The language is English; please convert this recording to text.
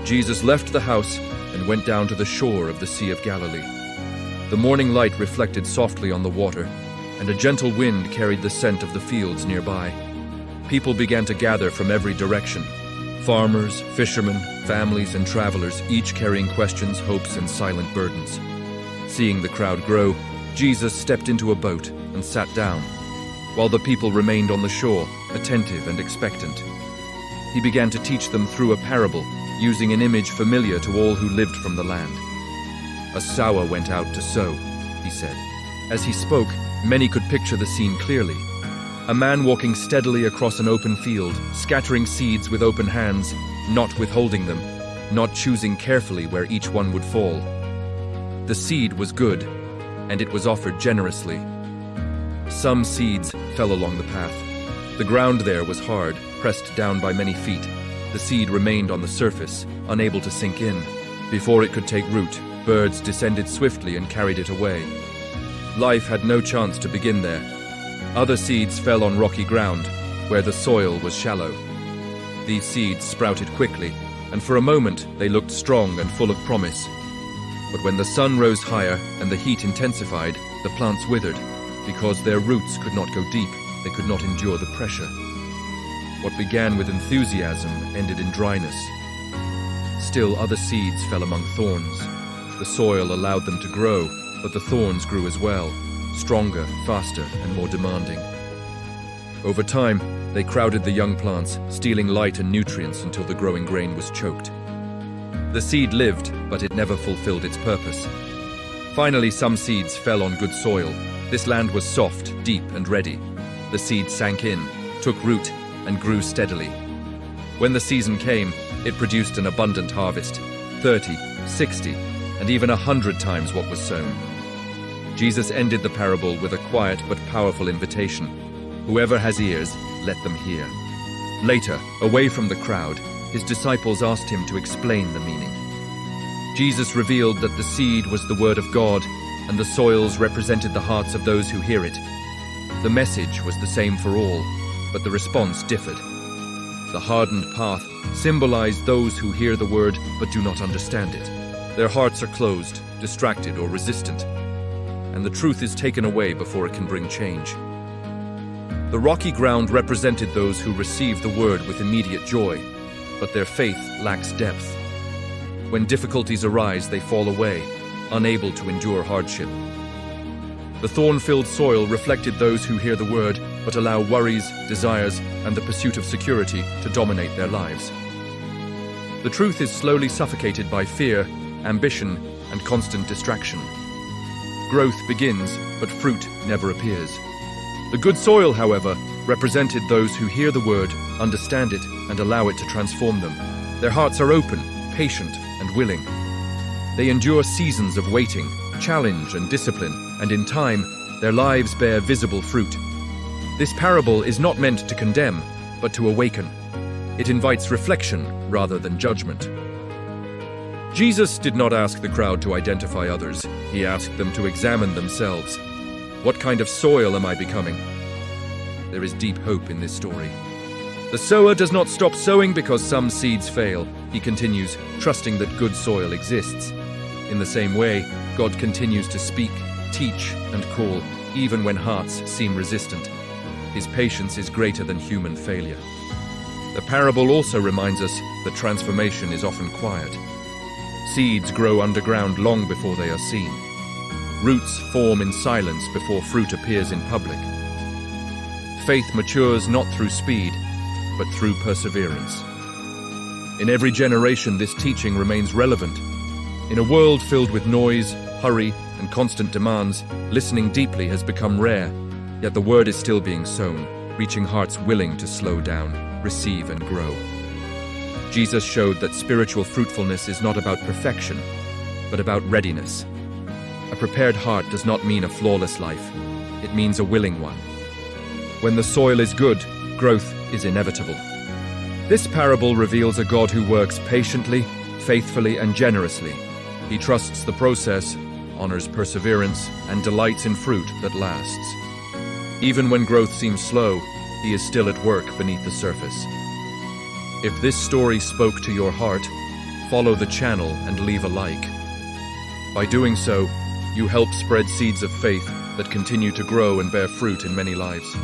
Jesus left the house and went down to the shore of the Sea of Galilee. The morning light reflected softly on the water, and a gentle wind carried the scent of the fields nearby. People began to gather from every direction. Farmers, fishermen, families, and travelers, each carrying questions, hopes, and silent burdens. Seeing the crowd grow, Jesus stepped into a boat and sat down, while the people remained on the shore, attentive and expectant. He began to teach them through a parable, using an image familiar to all who lived from the land. "A sower went out to sow," he said. As he spoke, many could picture the scene clearly. A man walking steadily across an open field, scattering seeds with open hands, not withholding them, not choosing carefully where each one would fall. The seed was good, and it was offered generously. Some seeds fell along the path. The ground there was hard, pressed down by many feet. The seed remained on the surface, unable to sink in. Before it could take root, birds descended swiftly and carried it away. Life had no chance to begin there. Other seeds fell on rocky ground, where the soil was shallow. These seeds sprouted quickly, and for a moment they looked strong and full of promise. But when the sun rose higher and the heat intensified, the plants withered. Because their roots could not go deep, they could not endure the pressure. What began with enthusiasm ended in dryness. Still other seeds fell among thorns. The soil allowed them to grow, but the thorns grew as well, stronger, faster, and more demanding. Over time, they crowded the young plants, stealing light and nutrients until the growing grain was choked. The seed lived, but it never fulfilled its purpose. Finally, some seeds fell on good soil. This land was soft, deep, and ready. The seed sank in, took root, and grew steadily. When the season came, it produced an abundant harvest, 30, 60, and even 100 times what was sown. Jesus ended the parable with a quiet but powerful invitation. Whoever has ears, let them hear. Later, away from the crowd, his disciples asked him to explain the meaning. Jesus revealed that the seed was the word of God, and the soils represented the hearts of those who hear it. The message was the same for all, but the response differed. The hardened path symbolized those who hear the word but do not understand it. Their hearts are closed, distracted, or resistant, and the truth is taken away before it can bring change. The rocky ground represented those who received the word with immediate joy, but their faith lacks depth. When difficulties arise, they fall away, unable to endure hardship. The thorn-filled soil reflected those who hear the word, but allow worries, desires, and the pursuit of security to dominate their lives. The truth is slowly suffocated by fear, ambition, and constant distraction. Growth begins, but fruit never appears. The good soil, however, represented those who hear the word, understand it, and allow it to transform them. Their hearts are open, patient, and willing. They endure seasons of waiting, challenge, and discipline, and in time, their lives bear visible fruit. This parable is not meant to condemn, but to awaken. It invites reflection rather than judgment. Jesus did not ask the crowd to identify others. He asked them to examine themselves. What kind of soil am I becoming? There is deep hope in this story. The sower does not stop sowing because some seeds fail. He continues, trusting that good soil exists. In the same way, God continues to speak, teach, and call, even when hearts seem resistant. His patience is greater than human failure. The parable also reminds us that transformation is often quiet. Seeds grow underground long before they are seen. Roots form in silence before fruit appears in public. Faith matures not through speed, but through perseverance. In every generation, this teaching remains relevant. In a world filled with noise, hurry, and constant demands, listening deeply has become rare, yet the word is still being sown, reaching hearts willing to slow down, receive, and grow. Jesus showed that spiritual fruitfulness is not about perfection, but about readiness. A prepared heart does not mean a flawless life. It means a willing one. When the soil is good, growth is inevitable. This parable reveals a God who works patiently, faithfully, and generously. He trusts the process, honors perseverance, and delights in fruit that lasts. Even when growth seems slow, he is still at work beneath the surface. If this story spoke to your heart, follow the channel and leave a like. By doing so, you help spread seeds of faith that continue to grow and bear fruit in many lives.